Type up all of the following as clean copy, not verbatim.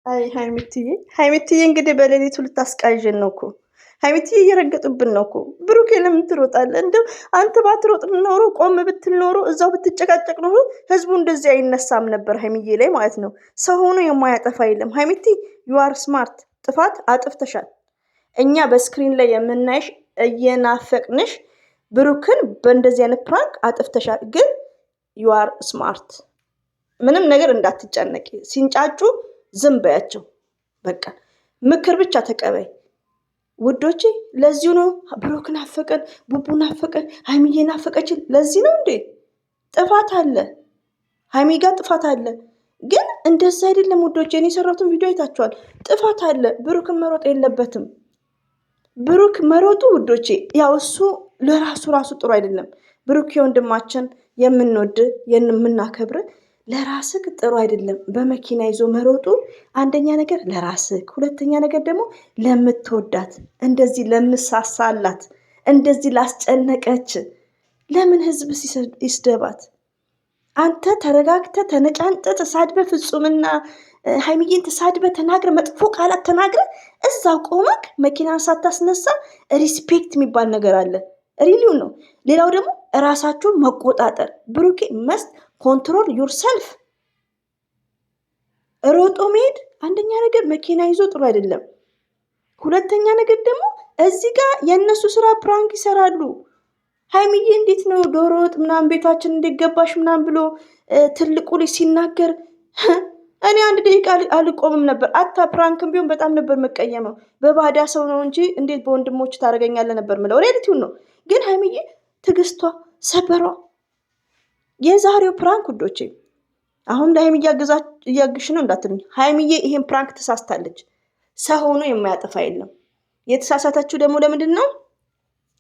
አይ ሃይሚትዬ እንግዲህ በሌሊቱ ልታስቃዥን ነው እኮ። ሃይሚትዬ እየረገጡብን ነው እኮ። ብሩኬ ለምን ትሮጣለህ? እንደው አንተ ባትሮጥ ኖሮ ቆም ብትል ኖሮ እዛው ብትጨቃጨቅ ኖሮ ህዝቡ እንደዚህ አይነሳም ነበር ሃይሚዬ ላይ ማለት ነው። ሰው ሆኖ የማያጠፋ የለም። ሃይሚቲ ዩ አር ስማርት። ጥፋት አጥፍተሻል። እኛ በስክሪን ላይ የምናይሽ እየናፈቅንሽ ብሩክን በእንደዚህ አይነት ፕራንክ አጥፍተሻል። ግን ዩ አር ስማርት። ምንም ነገር እንዳትጨነቂ። ሲንጫጩ ዝም በያቸው። በቃ ምክር ብቻ ተቀበይ ውዶቼ። ለዚሁ ነው ብሩክ ናፈቀን፣ ቡቡ ናፈቀን፣ ሃይሚዬ ናፈቀችን። ለዚህ ነው እንዴ? ጥፋት አለ፣ ሃይሚ ጋር ጥፋት አለ። ግን እንደዛ አይደለም ውዶቼ። እኔ የሰራሁትን ቪዲዮ አይታችኋል። ጥፋት አለ። ብሩክን መሮጥ የለበትም። ብሩክ መሮጡ ውዶቼ ያው እሱ ለራሱ ጥሩ አይደለም። ብሩክ የወንድማችን የምንወድ የምናከብር ለራስህ ጥሩ አይደለም። በመኪና ይዞ መሮጡ አንደኛ ነገር ለራስህ፣ ሁለተኛ ነገር ደግሞ ለምትወዳት እንደዚህ ለምሳሳላት እንደዚህ ላስጨነቀች ለምን ህዝብ ይስደባት? አንተ ተረጋግተ ተነጫንጠ ተሳድበ ፍጹምና ሃይሚዬን ተሳድበ ተናግረ መጥፎ ቃላት ተናግረ እዛው ቆመክ መኪናን ሳታስነሳ ሪስፔክት የሚባል ነገር አለ። ሪሊው ነው። ሌላው ደግሞ እራሳችሁን መቆጣጠር። ብሩኬ መስት ኮንትሮል ዩርሰልፍ። ሮጦ መሄድ አንደኛ ነገር መኪና ይዞ ጥሩ አይደለም። ሁለተኛ ነገር ደግሞ እዚህ ጋር የእነሱ ስራ ፕራንክ ይሰራሉ። ሃይሚዬ እንዴት ነው ዶሮ ወጥ ምናምን ቤታችን እንዲገባሽ ምናምን ብሎ ትልቁ ልጅ ሲናገር እኔ አንድ ደቂቃ አልቆምም ነበር። አታ ፕራንክም ቢሆን በጣም ነበር መቀየመው። በባዳ ሰው ነው እንጂ እንዴት በወንድሞች ታደርገኛለህ ነበር ምለው። ሬዲቲውን ነው። ግን ሃይሚዬ ትዕግስቷ ሰበሯ። የዛሬው ፕራንክ ውዶቼ አሁን ለሃይሚ እያግሽ ነው እንዳትሉኝ። ሃይሚዬ ይሄን ፕራንክ ተሳስታለች። ሰው ሆኖ የማያጠፋ የለም። የተሳሳተችው ደግሞ ለምንድን ነው?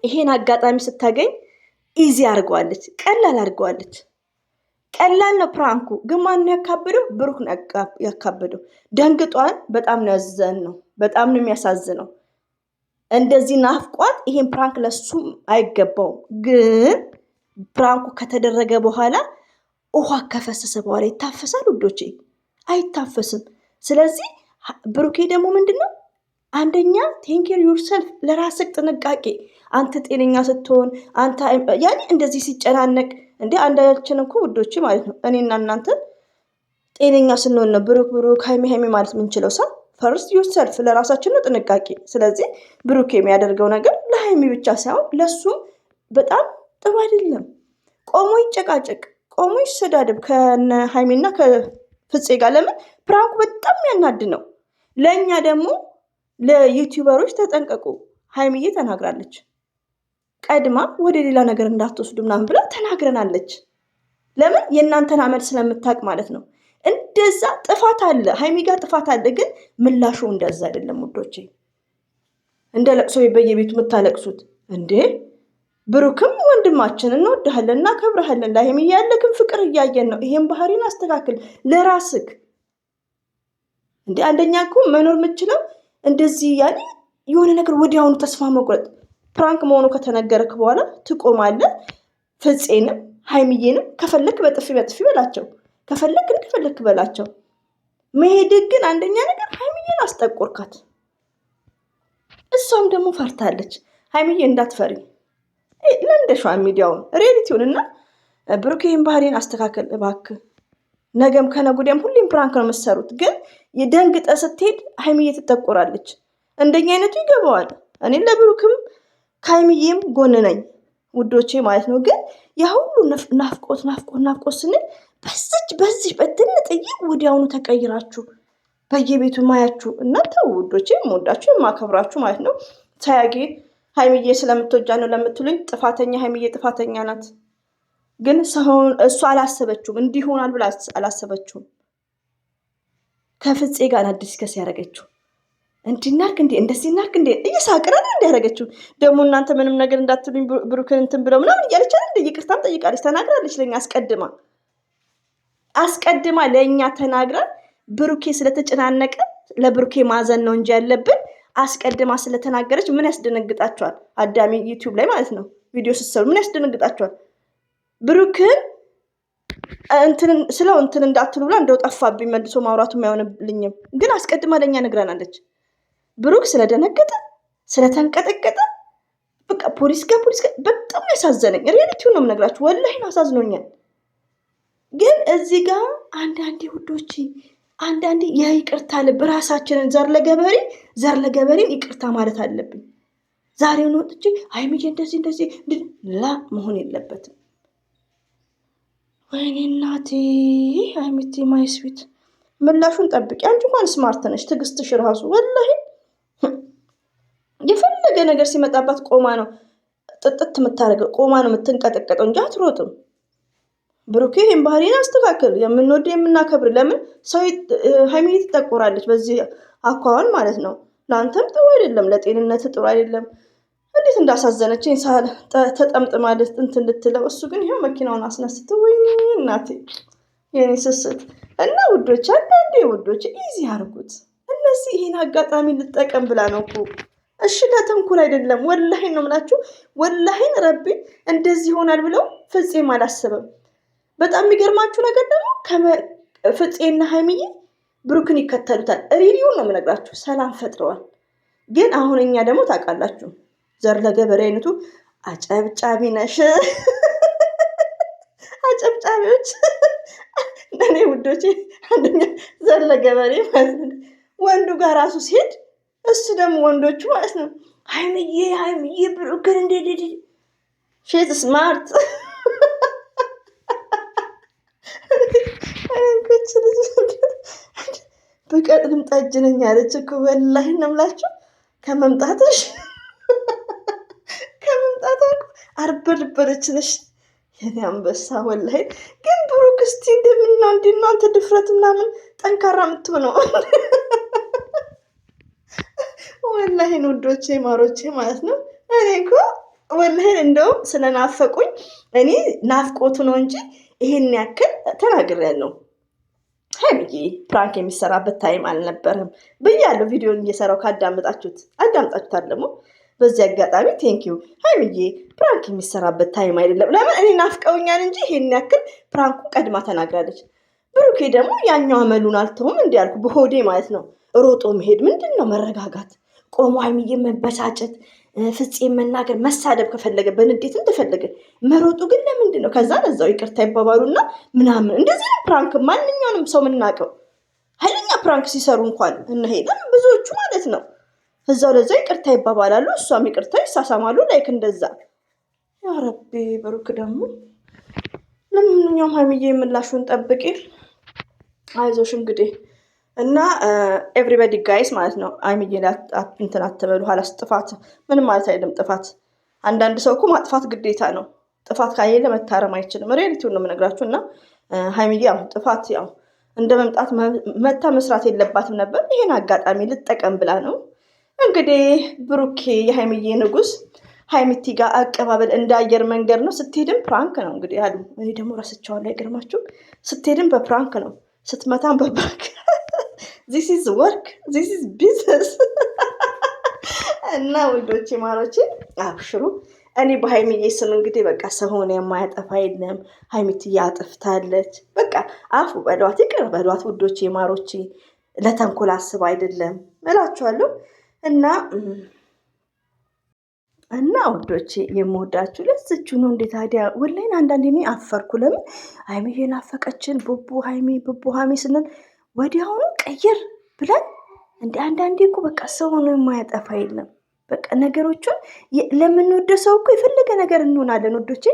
ይሄን አጋጣሚ ስታገኝ ኢዚ አድርገዋለች፣ ቀላል አድርገዋለች። ቀላል ነው ፕራንኩ። ግን ማን ያካበደው? ብሩክ ነው ያካበደው። ደንግጧል። በጣም ነው ያዘነው። በጣም ነው የሚያሳዝነው። እንደዚህ ናፍቋት ይሄን ፕራንክ ለሱ አይገባውም። ግን ፕራንኩ ከተደረገ በኋላ ውሃ ከፈሰሰ በኋላ ይታፈሳል ውዶቼ? አይታፈስም። ስለዚህ ብሩኬ ደግሞ ምንድን ነው አንደኛ ቴንኬር ዩርሰልፍ፣ ለራስህ ጥንቃቄ። አንተ ጤነኛ ስትሆን አንተ ያኔ እንደዚህ ሲጨናነቅ እንዴ አንዳችን እኮ ውዶቼ ማለት ነው እኔና እናንተ ጤነኛ ስንሆን ነው ብሩክ ሃይሚ ማለት የምንችለው። ሰው ፈርስት ዩርሰልፍ፣ ለራሳችን ነው ጥንቃቄ። ስለዚህ ብሩክ የሚያደርገው ነገር ለሃይሚ ብቻ ሳይሆን ለሱም በጣም ጥሩ አይደለም። ቆሞ ይጨቃጨቅ፣ ቆሞ ይሰዳደብ ከነ ሃይሚና ከፍፄ ጋር። ለምን ፕራንኩ በጣም ያናድ ነው። ለእኛ ደግሞ ለዩቲዩበሮች ተጠንቀቁ። ሃይሚዬ ተናግራለች። ቀድማ ወደ ሌላ ነገር እንዳትወስዱ ምናምን ብላ ተናግረናለች። ለምን? የእናንተን አመል ስለምታውቅ ማለት ነው። እንደዛ ጥፋት አለ፣ ሃይሚ ጋር ጥፋት አለ። ግን ምላሹ እንደዛ አይደለም ውዶቼ። እንደ ለቅሶ በየቤቱ የምታለቅሱት እንዴ? ብሩክም ወንድማችን እንወድሃለን፣ እናከብረሃለን። ለሃይሚ ያለክን ፍቅር እያየን ነው። ይሄን ባህሪን አስተካክል ለራስክ። እንዴ አንደኛ እኮ መኖር የምችለው እንደዚህ ያኔ የሆነ ነገር ወዲያውኑ ተስፋ መቁረጥ። ፕራንክ መሆኑ ከተነገረክ በኋላ ትቆማለህ። ፍፄንም ሃይሚዬንም ከፈለክ በጥፊ በላቸው፣ ከፈለክ እንደፈለክ በላቸው። መሄድ ግን አንደኛ ነገር ሃይሚዬን አስጠቆርካት። እሷም ደግሞ ፈርታለች። ሃይሚዬ እንዳትፈሪ ለምደሻ ሚዲያውን ሬዲቲውን እና ብሩክ ይህን ባህሪን አስተካከል እባክህ። ነገም ከነጉዲያም ሁሌም ፕራንክ ነው የምትሰሩት። ግን የደንግጠ ስትሄድ ሃይሚዬ ትጠቆራለች። እንደኛ አይነቱ ይገባዋል። እኔ ለብሩክም ከሃይሚዬም ጎን ነኝ ውዶቼ ማለት ነው። ግን ያ ሁሉ ናፍቆት ስንል በዚህ በትንጥዬ ወዲያውኑ ተቀይራችሁ በየቤቱ ማያችሁ እናንተ ውዶቼ፣ የምወዳችሁ የማከብራችሁ ማለት ነው። ሳያጌ ሃይሚዬ ስለምትወጃ ነው ለምትሉኝ ጥፋተኛ ሃይሚዬ ጥፋተኛ ናት። ግን እሱ አላሰበችውም፣ እንዲሆናል ብላ አላሰበችውም። ከፍፄ ጋር አዲስ ከስ ያደረገችው እንዲናርግ እንዴ እንደዚህ ናርግ እንዴ እየሳቅረን እንዲያደረገችው ደግሞ እናንተ ምንም ነገር እንዳትሉኝ ብሩክን እንትን ብለው ምናምን እያለች እንደ ይቅርታም ጠይቃለች፣ ተናግራለች። ለኛ አስቀድማ ለእኛ ተናግራ ብሩኬ ስለተጨናነቀ ለብሩኬ ማዘን ነው እንጂ ያለብን አስቀድማ ስለተናገረች ምን ያስደነግጣቸዋል? አዳሚ ዩቲዩብ ላይ ማለት ነው ቪዲዮ ስትሰሩ ምን ያስደነግጣቸዋል? ብሩክን እንትን እንዳትሉ ብላ እንደው ጠፋብኝ መልሶ ማውራቱ የማይሆንልኝም ግን አስቀድማ ለእኛ ነግራናለች። ብሩክ ስለደነገጠ ስለተንቀጠቀጠ በቃ ፖሊስ ጋር በጣም ያሳዘነኝ። ሪያሊቲውን ነው የምነግራችሁ። ወላሂ አሳዝኖኛል። ግን እዚህ ጋር አንዳንዴ ውዶች አንዳንዴ የይቅርታ ልብ ራሳችንን ዘር ለገበሬን ይቅርታ ማለት አለብን። ዛሬውን ወጥቼ ሀይሚዬ እንደዚህ ላ መሆን የለበትም። ወይኔ እናቴ ሀይሚቲ ማይስዊት ምላሹን ጠብቂ። አንቺ እንኳን ስማርት ነሽ፣ ትዕግስትሽ ራሱ ወላሂ የፈለገ ነገር ሲመጣባት ቆማ ነው ጥጥት የምታደርገው፣ ቆማ ነው የምትንቀጠቀጠው እንጂ አትሮጥም። ብሩኬ ይህን ባህሪን አስተካከል። የምንወድ የምናከብር ለምን ሰው ሀይሚዬ ትጠቆራለች በዚህ አኳኋን ማለት ነው። ለአንተም ጥሩ አይደለም፣ ለጤንነት ጥሩ አይደለም። እንዴት እንዳሳዘነች ሳል ተጠምጥ ማለት እንትን ልትለው እሱ ግን ይኸው መኪናውን አስነስተው ወይ እናቴ የኔ ስስት እና ውዶች፣ አንዳንዴ ውዶች ኢዚ አድርጉት። እነዚህ ይሄን አጋጣሚ ልጠቀም ብላ ነው እኮ እሺ፣ ለተንኩል አይደለም። ወላሂን ነው የምላችሁ። ወላሂን ረቢ እንደዚህ ይሆናል ብለው ፍፄም አላሰበም። በጣም የሚገርማችሁ ነገር ደግሞ ፍፄና ሀይሚዬ ብሩክን ይከተሉታል። ሪሊውን ነው የምነግራችሁ። ሰላም ፈጥረዋል። ግን አሁን እኛ ደግሞ ታውቃላችሁ ዘር ለገበሬ አይነቱ አጨብጫቢ ነሽ። አጨብጫቢዎች እኔ ውዶቼ፣ አንደኛ ዘር ለገበሬ ማለት ነው። ወንዱ ጋር ራሱ ሲሄድ እሱ ደግሞ ወንዶቹ ማለት ነው ሀይሚዬ ብሩክን እንዴት ሼት ስማርት በቀጥንም ጠጅ ነኝ አለች እኮ ወላሂ ነው የምላችሁ ከመምጣትሽ አርበልበለች ነሽ የኔ አንበሳ። ወላሂ ግን ብሩክ እስቲ እንደምና እናንተ ድፍረት ምናምን ጠንካራ የምትሆነው ወላሂን ውዶቼ ማሮቼ ማለት ነው። እኔ እኮ ወላሂን እንደውም ስለናፈቁኝ እኔ ናፍቆቱ ነው እንጂ ይሄን ያክል ተናግሬያለሁ። ሀይሚዬ ፕራንክ የሚሰራበት ታይም አልነበረም ብያለሁ። ቪዲዮን እየሰራው አዳምጣችሁታል ደግሞ በዚህ አጋጣሚ ቴንኪዩ ሀይሚዬ። ፕራንክ የሚሰራበት ታይም አይደለም። ለምን እኔ ናፍቀውኛል እንጂ ይሄን ያክል ፕራንኩ ቀድማ ተናግራለች። ብሩኬ ደግሞ ያኛው አመሉን አልተውም እንዲያልኩ በሆዴ ማለት ነው። ሮጦ መሄድ ምንድን ነው መረጋጋት፣ ቆሞ ሀይሚዬ መበሳጨት፣ ፍፄ መናገር፣ መሳደብ ከፈለገ በንዴት እንደፈለገ መሮጡ ግን ለምንድን ነው? ከዛ ለዛው ይቅርታ ይባባሉና ምናምን እንደዚህ ነው ፕራንክ። ማንኛውንም ሰው የምናውቀው ኃይለኛ ፕራንክ ሲሰሩ እንኳን እንሄድም ብዙዎቹ ማለት ነው እዛው ለዛ ይቅርታ ይባባላሉ፣ እሷም ይቅርታ ይሳሳማሉ። ላይክ እንደዛ። ያ ረቢ ብሩክ ደግሞ ለምንኛውም ሀይሚዬ የምላሹን ጠብቂ፣ አይዞሽ እንግዲህ እና ኤቭሪባዲ ጋይስ ማለት ነው። ሀይሚዬ እንትን አትበሉ። ኋላስ ጥፋት ምንም ማለት አይደለም። ጥፋት አንዳንድ ሰው እኮ ማጥፋት ግዴታ ነው። ጥፋት ካየለ መታረም አይችልም። ሪያሊቲውን ነው የምነግራችሁ። እና ሀይሚዬ ያው ጥፋት ያው እንደ መምጣት መታ መስራት የለባትም ነበር። ይሄን አጋጣሚ ልጠቀም ብላ ነው እንግዲህ። ብሩኬ የሀይሚዬ ንጉስ ሀይሚቲ ጋር አቀባበል እንደ አየር መንገድ ነው። ስትሄድም ፕራንክ ነው እንግዲህ አሉ። እኔ ደግሞ ረስቸዋለሁ። አይገርማችሁ? ስትሄድም በፕራንክ ነው፣ ስትመታም በፕራንክ ዚስ ኢዝ ወርክ ዚስ ኢዝ ቢዝነስ። እና ውዶቼ ማሮቼ አብሽሩ። እኔ በሀይሚዬ ስም እንግዲህ በቃ ሰሆነ የማያጠፋ የለም። ሀይሚትዬ አጥፍታለች። በቃ አፉ በሏት፣ ይቅር በሏት ውዶቼ ማሮቼ። ለተንኮል አስብ አይደለም እላችኋለሁ። እና ውዶቼ የምወዳችሁ ለዝችሁ ነው። እንዴ ታዲያ ወላይን አንዳንዴ እኔ አፈርኩ። ለምን ሀይሚዬ ናፈቀችን ቡቡ ሀይሚ ስንል ወዲያውኑ ቀይር ብለን እንደ አንዳንዴ እኮ በቃ ሰው ሆኖ የማያጠፋ የለም። በቃ ነገሮቹን ለምንወደው ሰው እኮ የፈለገ ነገር እንሆናለን ወዶቼ።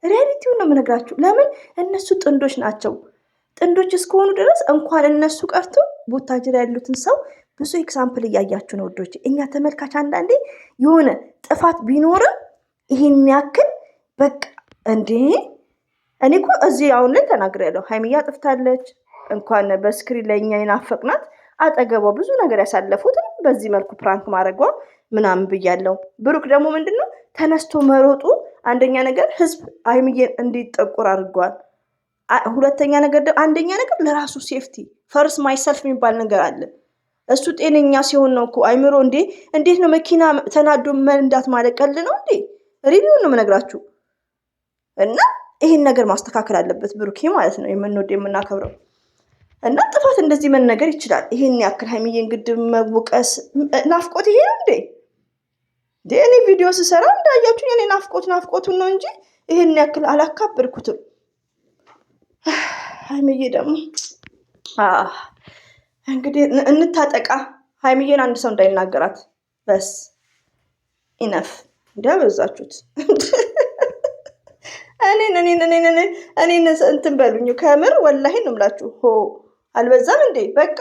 ሪያሊቲውን ነው የምነግራችሁ። ለምን እነሱ ጥንዶች ናቸው። ጥንዶች እስከሆኑ ድረስ እንኳን እነሱ ቀርቶ ቦታጅራ ያሉትን ሰው ብዙ ኤግዛምፕል እያያችሁ ነው ወዶቼ። እኛ ተመልካች አንዳንዴ የሆነ ጥፋት ቢኖርም ይህን ያክል በቃ እንዴ እኔ እኮ እዚህ አሁን ላይ ተናግሬያለሁ። ሀይሚዬ አጥፍታለች። እንኳን በስክሪን ላይ እኛ የናፈቅናት አጠገቧ ብዙ ነገር ያሳለፉትን በዚህ መልኩ ፕራንክ ማድረጓ ምናምን ብያለሁ። ብሩክ ደግሞ ምንድን ነው ተነስቶ መሮጡ፣ አንደኛ ነገር ህዝብ ሀይሚዬን እንዲጠቁር አድርጓል። ሁለተኛ ነገር ደግሞ አንደኛ ነገር ለራሱ ሴፍቲ ፈርስ ማይሰልፍ የሚባል ነገር አለ። እሱ ጤነኛ ሲሆን ነው እኮ አይምሮ። እንዴት ነው መኪና ተናዶ መንዳት ማለት ቀልድ ነው እንዴ? ሪቪው ነው የምነግራችሁ። እና ይሄን ነገር ማስተካከል አለበት ብሩኬ ማለት ነው። የምንወድ የምናከብረው እና ጥፋት እንደዚህ መነገር ይችላል። ይሄን ያክል ሀይሚዬን ግድብ መውቀስ ናፍቆት ይሄ ነው እንዴ? እኔ ቪዲዮ ስሰራ እንዳያችሁ የኔ ናፍቆቱን ነው እንጂ ይሄን ያክል አላካበድኩትም። ሀይሚዬ ደግሞ እንግዲህ እንታጠቃ። ሀይሚዬን አንድ ሰው እንዳይናገራት በስ ኢነፍ እንዲያበዛችሁት እኔን እንትን በሉኝ። ከምር ወላሂ ነው የምላችሁ። አልበዛም እንዴ? በቃ